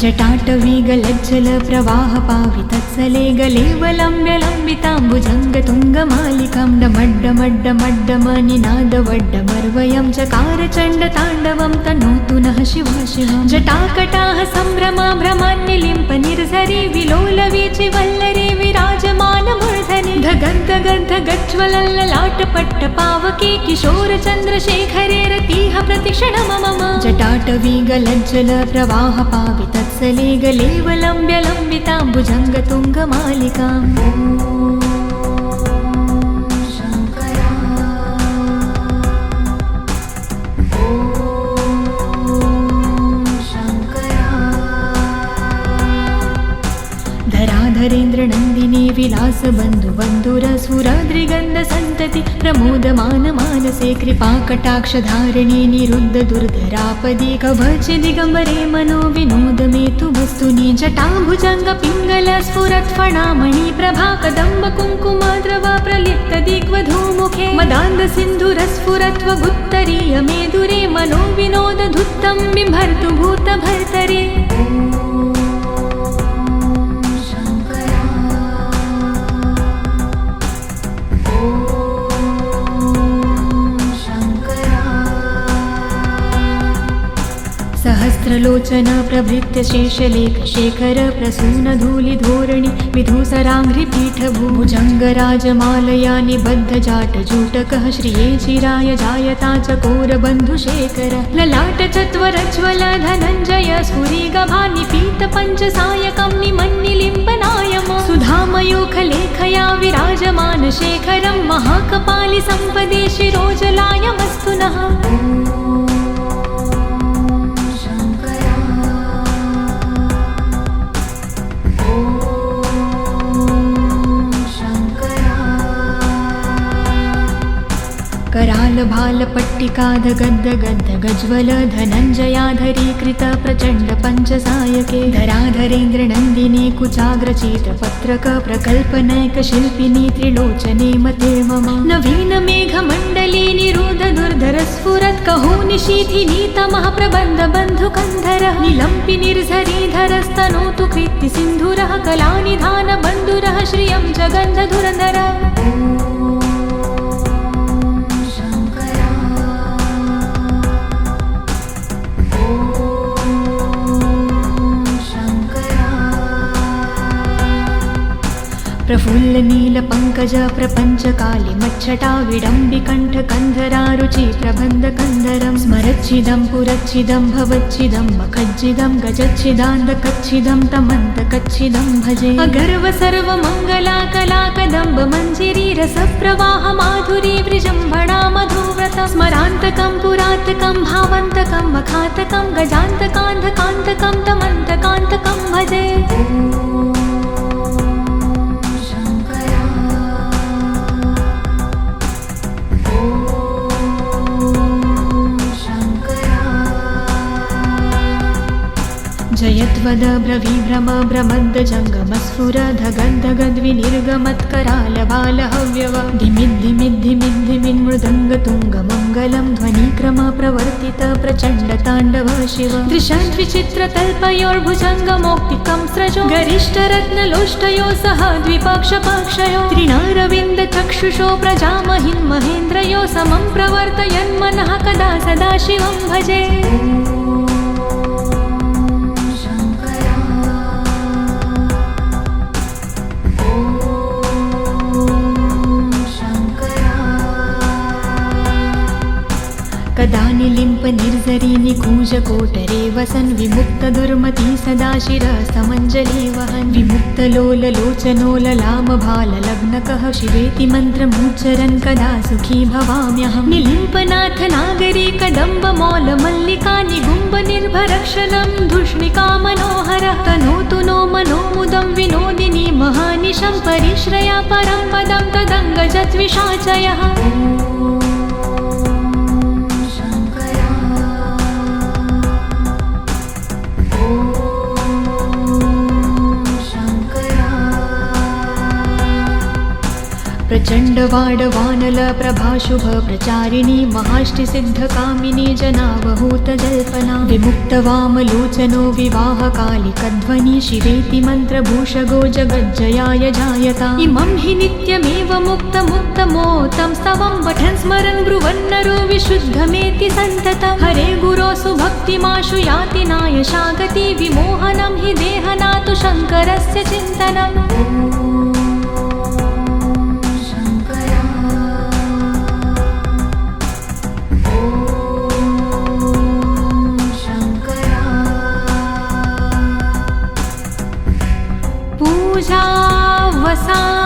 जटाटवीगलज्जल प्रवाह पावितत्सले गलेवलम्ब्य लम्बिताम्बुजङ्गतुङ्गमालिकां डमड्डमड्डमड्डमनिनादवड्डमर्वयं चकार चण्डताण्डवं तनोतु नः शिवा शिवं जटाकटाः सम्भ्रमा भ्रमान्यलिम्प निर्झरी विलोलवीचि वल्लरी विराजमानमूर्धनि धगद्धगद्धगज्ज्वलल्ललाटपट्टपावके किशोरचन्द्रशेखरे रतिः प्रतिक्षणं मम जटाटवीगलज्जल प्रवाह पावितत्सले गलेवलम्ब्य लम्बिताम्बुजङ्गतुङ्गमालिकाम् धराधरेन्द्रनन्दिनी विलासबन्धुबन्धुरसुराद्रिगन्धसन्तति प्रमोदमान मानसे कृपाकटाक्षधारिणी निरुद्ध दुर्धरापदी कवच दिगम्बरे मनो विनोद मे तु वस्तुनि जटाभुजङ्ग पिङ्गल स्फुरत्फणामणि प्रभा कदम्ब कुङ्कुमाद्रवा प्रलिप्त दिग्वधूमुखे मदान्ध सिन्धुरस्फुरत्व गुत्तरीय मेदुरे मनो विनोद धुत्तं बिभर्तु भूतभर्तरे सहस्रलोचन प्रभृत्य शेषलेख शेखर प्रसून धूलिधोरणि विधूसराङ्घ्रिपीठभुजङ्गराजमालया निबद्ध जाटजूटकः श्रिये चिराय जायता चकोरबन्धुशेखर ललाट चत्वरज्वल धनञ्जय स्फुरिगभानिपीत पञ्चसायकं निमन्निलिम्बनायम सुधामयूखलेखया विराजमान शेखरं महाकपालि सम्पदे शिरोजलायमस्तु नः करालभालपट्टिकाधगद्ध गज्वल धनञ्जयाधरीकृत प्रचण्ड पञ्चसायके धराधरेन्द्रनन्दिनी कुचाग्रचित्रपत्रक प्रकल्पनैकशिल्पिनी त्रिलोचने मते मम नवीन मेघमण्डली निरुद्ध दुर्धर स्फुरत् कहोनिशीथिनी तमः प्रबन्ध बन्धुकन्धरः निलम्पि निर्झरीधरस्तनोतु कृत्ति सिन्धुरः कलानिधान बन्धुरः श्रियं जगन्धधुरधरः प्रफुल्ल नील पंकज प्रपंच काली मच्छटा विडम्बिकण्ठ कन्धरारुचि प्रबन्ध कन्धरं स्मरच्छिदं पुरच्छिदं भवच्छिदं मखज्जिदं गजच्छिदान्ध कच्छिदं तमन्त कच्छिदं भजे अगर्व सर्वमङ्गला कला कदम्ब मञ्जिरी रसप्रवाह माधुरी वृजम्भणा मधुव्रतं स्मरान्तकं पुरातकं भावन्तकं मखातकं गजान्तकान्धकान्तकं तमन्तकान्तकं भजे जयत्वद ब्रवीभ्रम भ्रमद्द जङ्गमस्फुर धगद्धगद्विनिर्गमत्करालबालहव्यव धिमिद्धिमिद्धिमिन्मृदङ्गतुङ्गमङ्गलं ध्वनिक्रम प्रवर्तित प्रचण्ड ताण्डव शिव दृशद्विचित्रतल्पयोर्भुजङ्गमौक्तिकं स्रजो गरिष्ठरत्नलोष्टयो सह द्विपक्षपक्षयो त्रिणारविन्द चक्षुषो प्रजामहिन् महेन्द्रयो समं प्रवर्तयन्मनः कदा सदा शिवं भजे कदा निलिम्प निर्झरी निकूज कोटरे वसन् विमुक्त दुर्मती सदा शिरस्तमञ्जलि वहन् विमुक्त लोल लोचनोल लाम भाल लग्नकः शिवेति मन्त्रमुच्चरन् कदा सुखी भवाम्यहं निलिम्पनाथ नागरी कदम्ब मौल मल्लिका निगुम्ब निर्भरक्षलं धूष्णिका मनोहरः तनोतु नो मनोमुदं विनोदिनी महानिशं परिश्रया परं पदं तदङ्गजद्विषाचयः प्रचण्डवाडवानल प्रभाशुभ प्रचारिणी महाष्टिसिद्धकामिनी जनावहूतजल्पना विमुक्तवामलोचनो विवाहकालिकध्वनि शिवेति मन्त्रभूषगो जगज्जयाय जायता इमं हि नित्यमेव मुक्तमुक्तमोतं स्तवं पठन् स्मरन् ब्रुवन्नरो विशुद्धमेति सन्ततं हरे गुरोसु भक्तिमाशु याति नायशागति विमोहनं हि देहनातु शङ्करस्य चिन्तनम्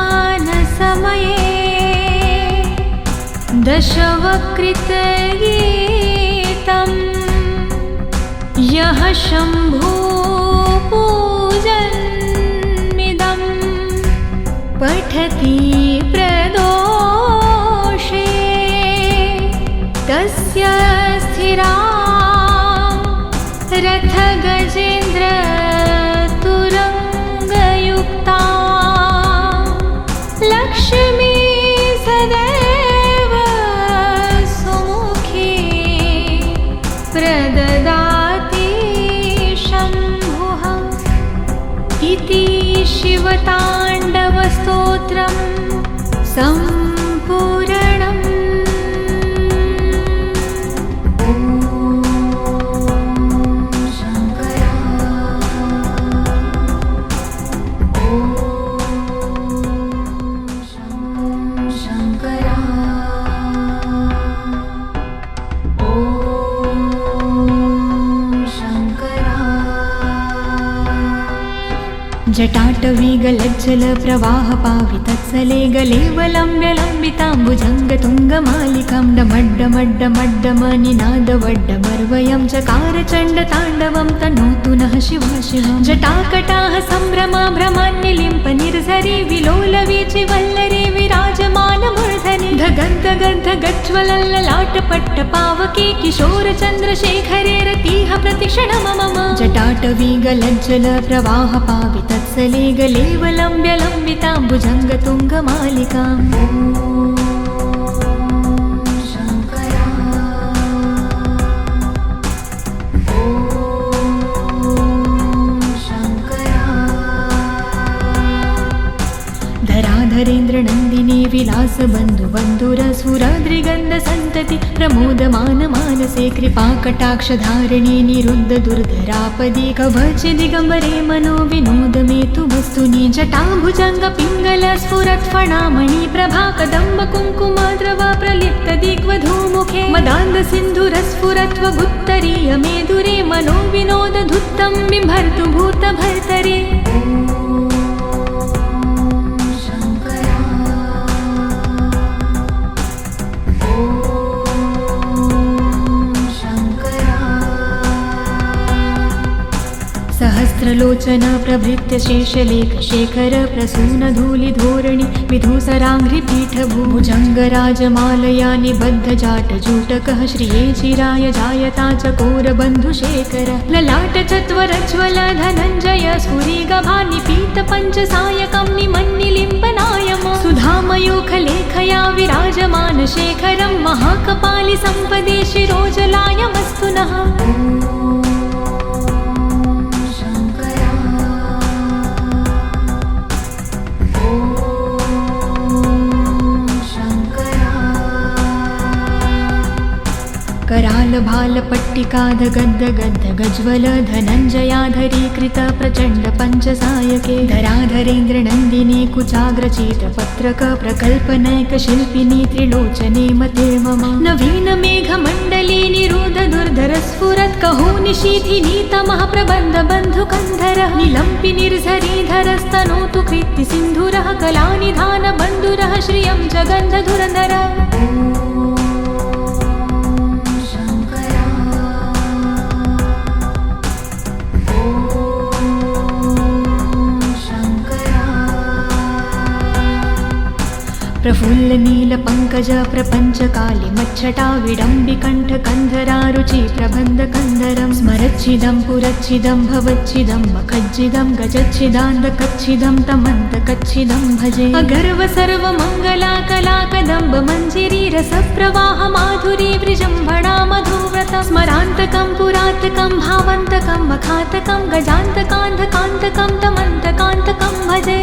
पूजावसानसमये दशवक्त्रगीतं यः शम्भो पूजन्मिदं पठति प्रदोषे तस्य स्थिरा रथगजेन्द्र लक्ष्मी सदैव सुमुखी प्रददाति शम्भुः इति शिवताण्डवस्तोत्रं सम्पूर्णम्। जटाटवीगलज्जल प्रवाहपावितत्सले गलेवलम्ब्यलम्बिताम्बुजङ्गतुङ्गमालिकां डमड्डमड्डमड्डमनिनादवड्डमर्वयं चकार चण्डताण्डवं तनोतु नः शिवा शिवं जटाकटाः सम्भ्रमा भ्रमान्यलिम्प निर्झरी विलोलवीचिवल्लरी विराजमानमूर्धनि धगन्धगन्धगज्ज्वलल्ललाटपट्टपावके किशोरचन्द्रशेखरे रतिः प्रतिक्षणं मम जटाटवीगलज्जल प्रवाहपावितत्सले गलेवलम्ब्यलम्बिताम्बुजङ्गतुङ्गमालिकाम् धराधरेन्द्रनन्दिनी विलासबन्धुबन्धुरसुराद्रिगन्धसन्तति प्रमोदमानमानसे कृपाकटाक्षधारिणी निरुद्धदुर्धरापदि कवचदिगम्बरे मनो विनोदमेतु वस्तुनि जटाभुजङ्गपिङ्गल स्फुरत्फणामणि प्रभा कदम्बकुङ्कुमाद्रवा प्रलिप्तदिग्वधूमुखे मदान्धसिन्धुरस्फुरत्वगुत्तरीयमेदुरे मनो विनोदधुत्तं बिभर्तु भूतभर्तरे सहस्रलोचन प्रभृत्य शेषलेख शेखर प्रसूनधूलिधोरणि विधूसराङ्घ्रिपीठभुजङ्गराजमालया निबद्धजाटजूटकः श्रिये चिराय जायता चकोरबन्धुशेखर ललाटचत्वरज्ज्वल धनञ्जय स्फुरिगभानिपीतपञ्चसायकं निमन्निलिम्पनायम सुधामयूखलेखया विराजमानशेखरं महाकपालिसम्पदे शिरोजलायमस्तु नः करालभालपट्टिकाधगद्धगद्धगज्ज्वल धनञ्जयाधरीकृत प्रचण्ड पञ्चसायके धराधरेन्द्रनन्दिनी कुचाग्रचित्रपत्रक प्रकल्पनैकशिल्पिनी त्रिलोचने मते मम नवीनमेघमण्डली निरुद्धदुर्धरस्फुरत् कहोनिशीथिनीतमः प्रबन्धबन्धुकन्धर निलम्पि निर्झरीधरस्तनोतु कृत्तिसिन्धुरः कलानिधानबन्धुरः श्रियं जगन्धधुरधर प्रफुल्लनीलपङ्कज प्रपञ्चकालिमच्छटा विडम्बिकण्ठकन्धरारुचिर प्रबन्धकन्धरं स्मरच्छिदं पुरच्छिदं भवच्छिदं मखज्जिदं गजच्छिदान्धकच्छिदं तमन्तकच्छिदं भजे अगर्व सर्वमङ्गला कलाकदम्ब मञ्जिरी रसप्रवाह माधुरी वृजम्भणा मधुव्रतं स्मरान्तकं पुरातकं भावन्तकं मखातकं गजान्तकान्धकान्तकं तमन्तकान्तकं भजे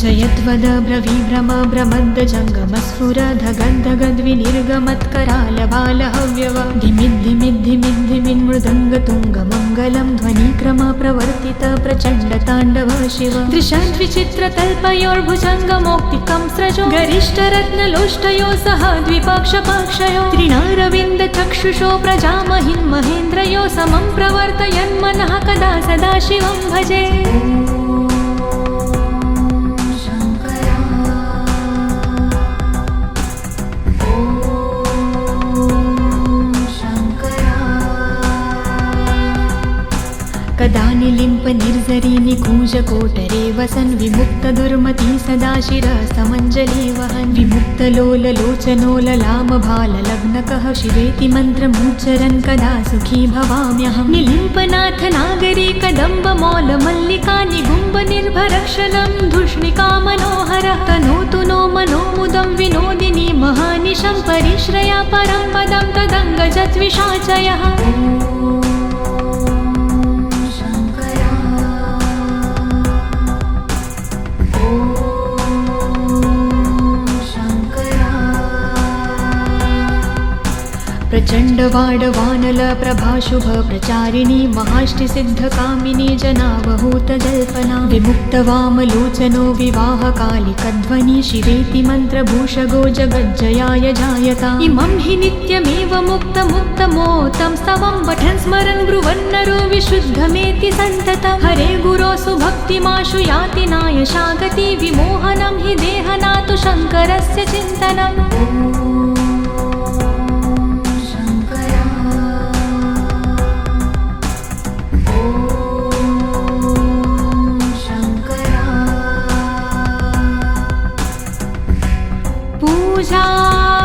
जयद्वद ब्रवीभ्रम भ्रमद्द जङ्गमस्फुर धगद्धगद्विनिर्गमत्करालबालहव्यव धिमिद्धिमिद्धिमिद्धिमिन्मृदङ्गतुङ्गमङ्गलं ध्वनिक्रम प्रवर्तित प्रचण्ड ताण्डव शिव दृशाद्विचित्रतल्पयोर्भुजङ्गमौक्तिकं स्रजो गरिष्ठरत्नलोष्टयो सह द्विपक्षपक्षयो त्रिणारविन्दचक्षुषो प्रजामहिन् महेन्द्रयो समं प्रवर्तयन्मनः कदा सदा शिवं भजे कदा निलिम्प निर्झरी निकूजकोटरे वसन् विमुक्तदुर्मती सदा शिरस्तमञ्जली वहन् विमुक्तलोललोचनो ललामभाललग्नकः शिवेति मन्त्रमुच्चरन् कदा सुखी भवाम्यहं निलिम्पनाथ नागरी कदम्बमौलमल्लिका निगुम्ब निर्भरक्षलं धूष्णिका मनोहरः तनोतु नो मनोमुदं विनोदिनी महानिशं परिश्रया परं पदं तदङ्गजद्विषाचयः प्रचण्डवाडवानल प्रभाशुभ प्रचारिणी महाष्टिसिद्धकामिनी जनावहूतजल्पना विमुक्तवामलोचनो विवाहकालिकध्वनि शिवेति मन्त्रभूषगो जगज्जयाय जायता इमं हि नित्यमेव मुक्तमुक्तमोतं स्तवं पठन् स्मरन् ब्रुवन्नरो विशुद्धमेति सन्ततं हरे गुरोसु भक्तिमाशु याति नायशागति विमोहनं हि देहनातु शङ्करस्य चिन्तनम्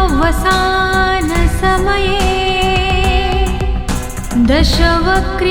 पूजावसान समये दशवक्रि